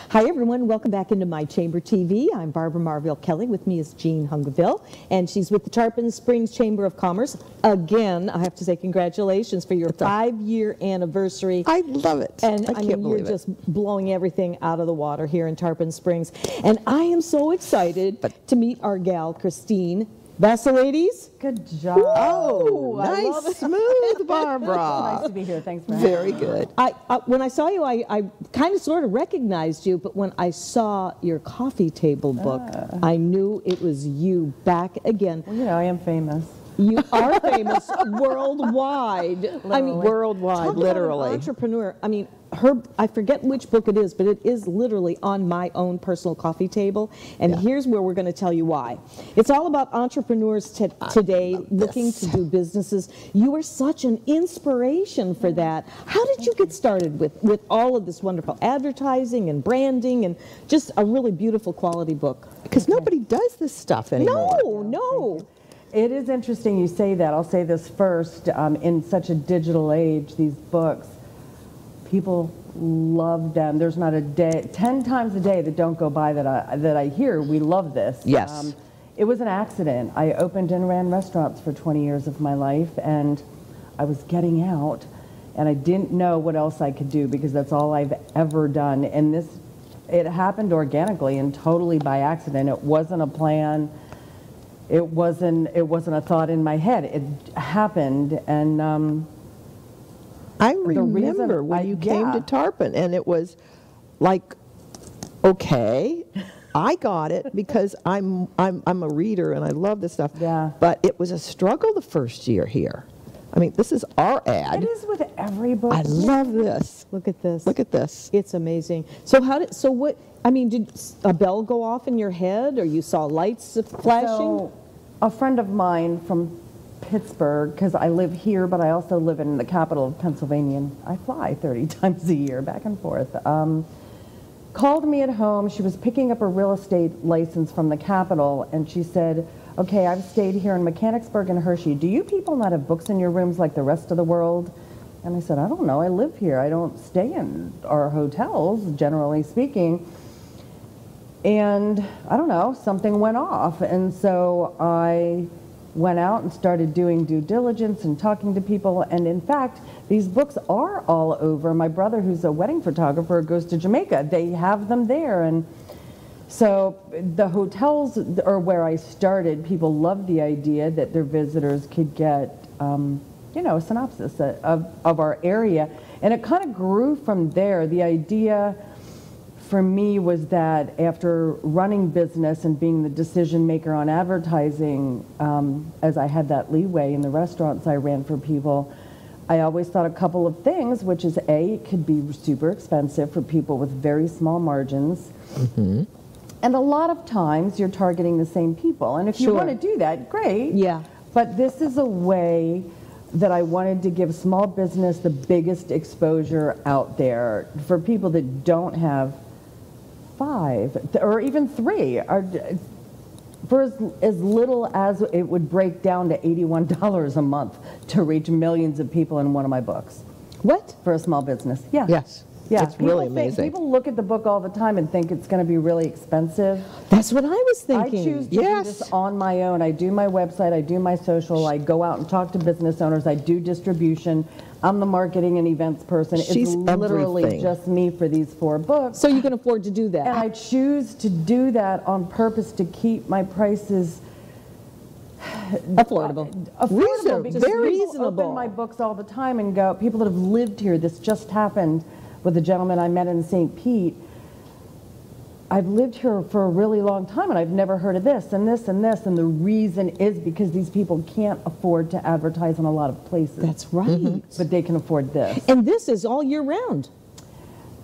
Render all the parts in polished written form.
Hi everyone, welcome back into My Chamber TV. I'm Barbara Marville Kelly. With me is Jean Hungaville, and she's with the Tarpon Springs Chamber of Commerce. Again, I have to say congratulations for your 5-year anniversary. I love it. And I can't believe you're just blowing everything out of the water here in Tarpon Springs. And I am so excited to meet our gal, Christine. That's the ladies. Good job. Oh, nice, smooth, Barbara. Nice to be here. Thanks for having me. Very good. When I saw you, I kind of sort of recognized you, but when I saw your coffee table book, I knew it was you back again. Well, you know, I am famous. You are famous worldwide. Literally. I mean, worldwide, talk literally. about an entrepreneur. I mean, I forget which book it is, but it is literally on my own personal coffee table. And here's where we're going to tell you why. It's all about entrepreneurs today looking to do businesses. You are such an inspiration for that. How did you get started with all of this wonderful advertising and branding and just a really beautiful quality book? Because nobody does this stuff anymore. No. It is interesting you say that. I'll say this first. In such a digital age, these books, people love them. There's not a day, 10 times a day that don't go by that I hear, we love this. Yes. It was an accident. I opened and ran restaurants for 20 years of my life, and I was getting out, and I didn't know what else I could do because that's all I've ever done. And it happened organically and totally by accident. It wasn't a plan. It wasn't a thought in my head. It happened, and I remember when you came to Tarpon, and it was like, okay, I got it because I'm a reader and I love this stuff. Yeah. But it was a struggle the first year here. I mean, this is our ad. It is with every book. I love this. Look at this. Look at this. It's amazing. So did a bell go off in your head, or you saw lights flashing? So, a friend of mine from Pittsburgh, because I live here, but I also live in the capital of Pennsylvania, and I fly 30 times a year back and forth, called me at home. She was picking up a real estate license from the capital, and she said, okay, I've stayed here in Mechanicsburg and Hershey. Do you people not have books in your rooms like the rest of the world? And I said, I don't know. I live here. I don't stay in our hotels, generally speaking. And I don't know, something went off. And so I went out and started doing due diligence and talking to people. And in fact, these books are all over. My brother, who's a wedding photographer, goes to Jamaica. They have them there. And so the hotels are where I started. People loved the idea that their visitors could get, you know, a synopsis of our area. And it kind of grew from there. The idea for me was that after running business and being the decision maker on advertising, as I had that leeway in the restaurants I ran for people, I always thought a couple of things, which is A, it could be super expensive for people with very small margins. Mm-hmm. And a lot of times you're targeting the same people. And if you want to do that, great. Yeah. But this is a way that I wanted to give small business the biggest exposure out there for people that don't have 5 or even 3, for as little as it would break down to $81 a month to reach millions of people in one of my books. What? For a small business. Yeah. Yes. Yeah. It's really amazing. People look at the book all the time and think it's going to be really expensive. That's what I was thinking. I choose to do this on my own. I do my website, I do my social, I go out and talk to business owners, I do distribution. I'm the marketing and events person. She's it's literally everything. just me for these 4 books. So you can afford to do that. And I choose to do that on purpose to keep my prices affordable. Affordable, because very people reasonable. open my books all the time and go, people that have lived here, this just happened with a gentleman I met in St. Pete. I've lived here for a really long time and I've never heard of this and this and this, and the reason is because these people can't afford to advertise in a lot of places. That's right. Mm-hmm. But they can afford this. And this is all year round.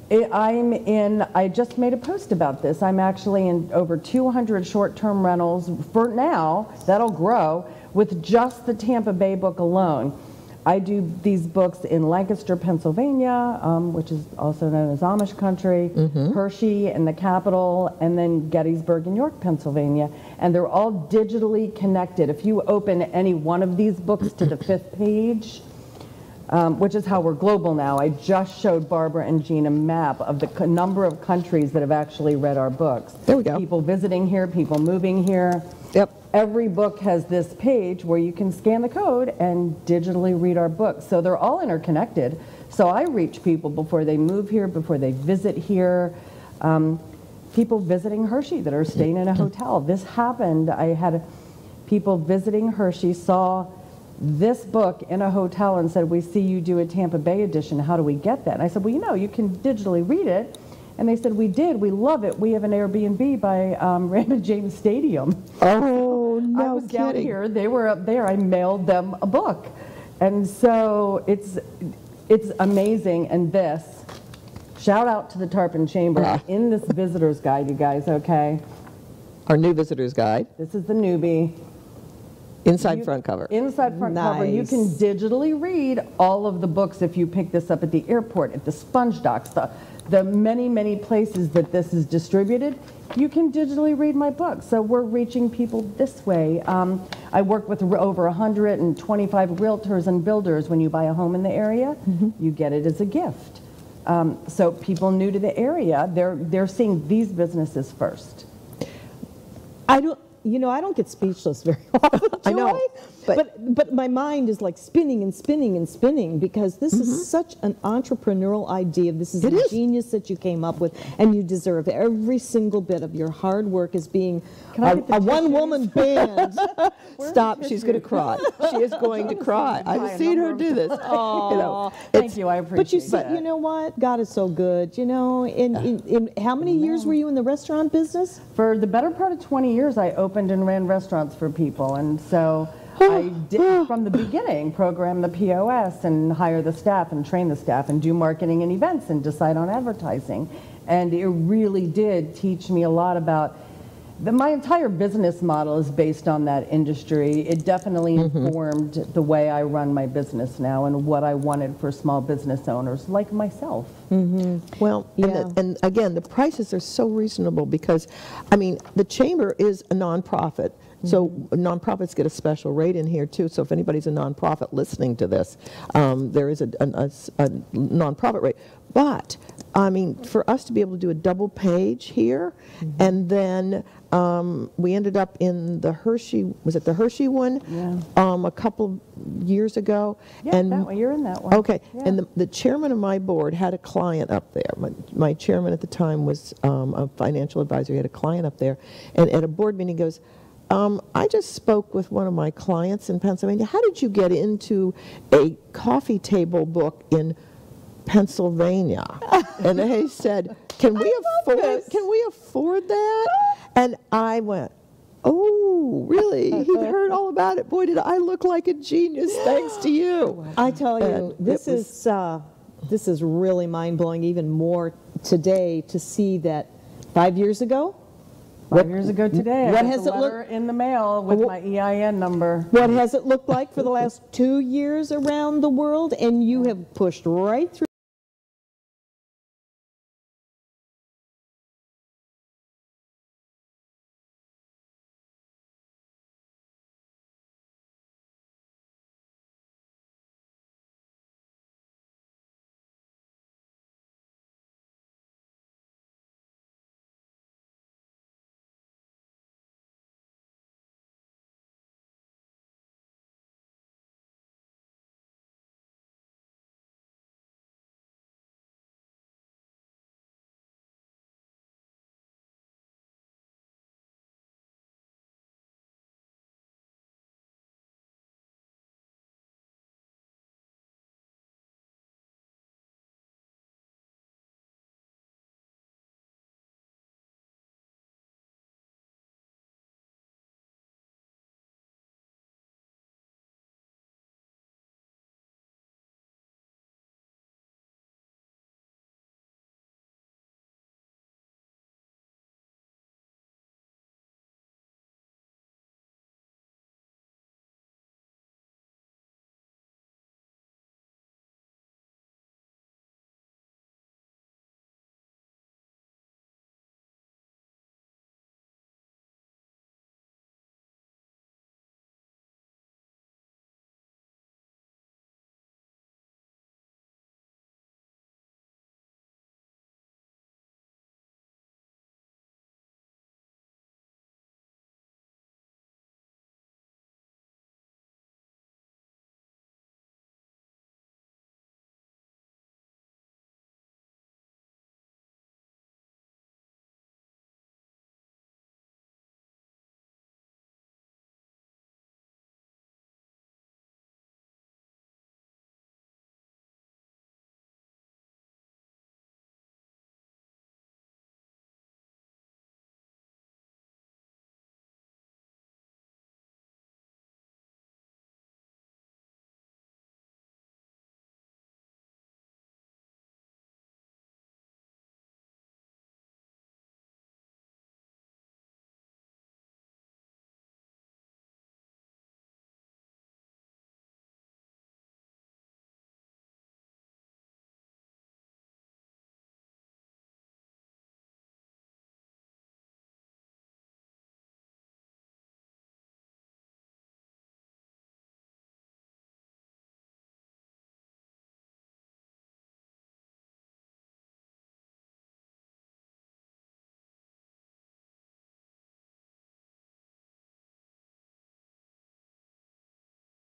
I just made a post about this. I'm actually in over 200 short-term rentals for now. That'll grow with just the Tampa Bay book alone. I do these books in Lancaster, Pennsylvania, which is also known as Amish country, Hershey in the capital, and then Gettysburg in York, Pennsylvania. And they're all digitally connected. If you open any one of these books to the 5th page, which is how we're global now. I just showed Barbara and Jean a map of the number of countries that have actually read our books. There we go. People visiting here, people moving here. Yep. Every book has this page where you can scan the code and digitally read our books. So they're all interconnected. So I reach people before they move here, before they visit here. People visiting Hershey that are staying in a hotel. This happened. I had people visiting Hershey, saw this book in a hotel and said, we see you do a Tampa Bay edition. How do we get that? And I said, well, you know, you can digitally read it. And they said, we did. We love it. We have an Airbnb by Raymond James Stadium. Oh, no I was kidding. down here. They were up there. I mailed them a book. And so it's amazing. And this, shout out to the Tarpon Chamber in this visitor's guide, you guys, okay? Our new visitor's guide. This is the newbie. Inside front cover. Inside front cover. You can digitally read all of the books if you pick this up at the airport, at the sponge docks, the many, many places that this is distributed. You can digitally read my book. So we're reaching people this way. I work with over 125 realtors and builders. When you buy a home in the area, you get it as a gift. So people new to the area, they're seeing these businesses first. I don't get speechless very often, I know, but my mind is like spinning and spinning and spinning because this is such an entrepreneurial idea. This is a genius that you came up with, and you deserve every single bit of your hard work as being a one-woman band. Stop, she's going to cry. She is going to cry. I've seen her do this. Thank you, I appreciate that. But you know what? God is so good. You know, in how many years were you in the restaurant business? For the better part of 20 years, I opened and ran restaurants for people, and so I did from the beginning program the POS and hire the staff and train the staff and do marketing and events and decide on advertising. And it really did teach me a lot about my entire business model is based on that industry. It definitely informed the way I run my business now and what I wanted for small business owners like myself. Well, and again, the prices are so reasonable because, I mean, the chamber is a nonprofit. So nonprofits get a special rate in here too. So if anybody's a nonprofit listening to this, there is a nonprofit rate. But I mean, for us to be able to do a double page here, and then we ended up in the Hershey, was it the Hershey one? Yeah. A couple years ago. Yeah, and that one, you're in that one. Okay, yeah. And the chairman of my board had a client up there. My chairman at the time was a financial advisor. He had a client up there, and at a board meeting he goes, I just spoke with one of my clients in Pennsylvania. How did you get into a coffee table book in Pennsylvania? And he said, can we afford that? And I went, oh, really? He'd heard all about it. Boy, did I look like a genius, thanks to you. I tell you, this is really mind-blowing, even more today, to see that 5 years ago, 5 years ago today, what I has got it a letter in the mail with my EIN number. What has it looked like for the last 2 years around the world? And you have pushed right through